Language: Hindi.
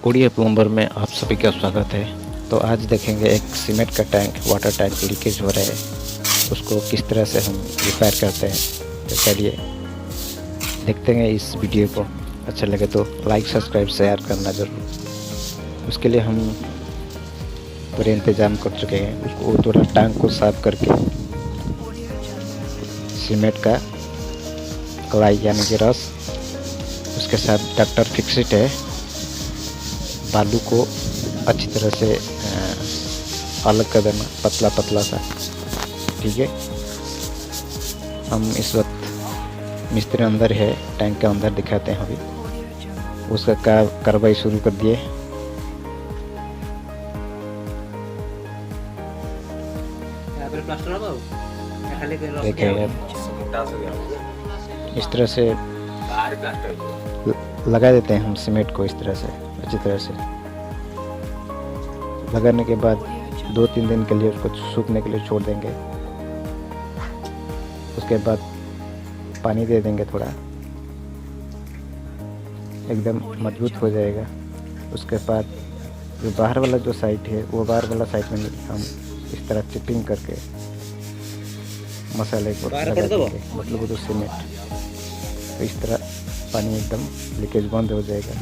कोडिया प्लम्बर में आप सभी का स्वागत है। तो आज देखेंगे एक सीमेंट का टैंक, वाटर टैंक लीकेज हो रहा है, उसको किस तरह से हम रिपेयर करते हैं। तो चलिए देखते हैं इस वीडियो को। अच्छा लगे तो लाइक सब्सक्राइब शेयर करना ज़रूर। उसके लिए हम पूरे इंतज़ाम कर चुके हैं। उसको थोड़ा टैंक को साफ करके सीमेंट का कलाई यानी कि रस, उसके साथ डॉक्टर फिक्सिट है, बालू को अच्छी तरह से अलग कर देना, पतला पतला सा। ठीक है, हम इस वक्त मिस्त्री अंदर है, टैंक के अंदर दिखाते हैं। अभी उसका कार्रवाई शुरू कर दिए। देखिए इस तरह से लगा देते हैं हम सीमेंट को, इस तरह से अच्छी तरह से लगाने के बाद 2-3 दिन के लिए उसको सूखने के लिए छोड़ देंगे। उसके बाद पानी दे देंगे, थोड़ा एकदम मजबूत हो जाएगा। उसके बाद जो बाहर वाला जो साइड है, वो बाहर वाला साइड में हम इस तरह चिपिंग करके मसाले को लगा देंगे, मतलब वो जो सीमेंट। तो इस तरह पानी एकदम लीकेज बंद हो जाएगा।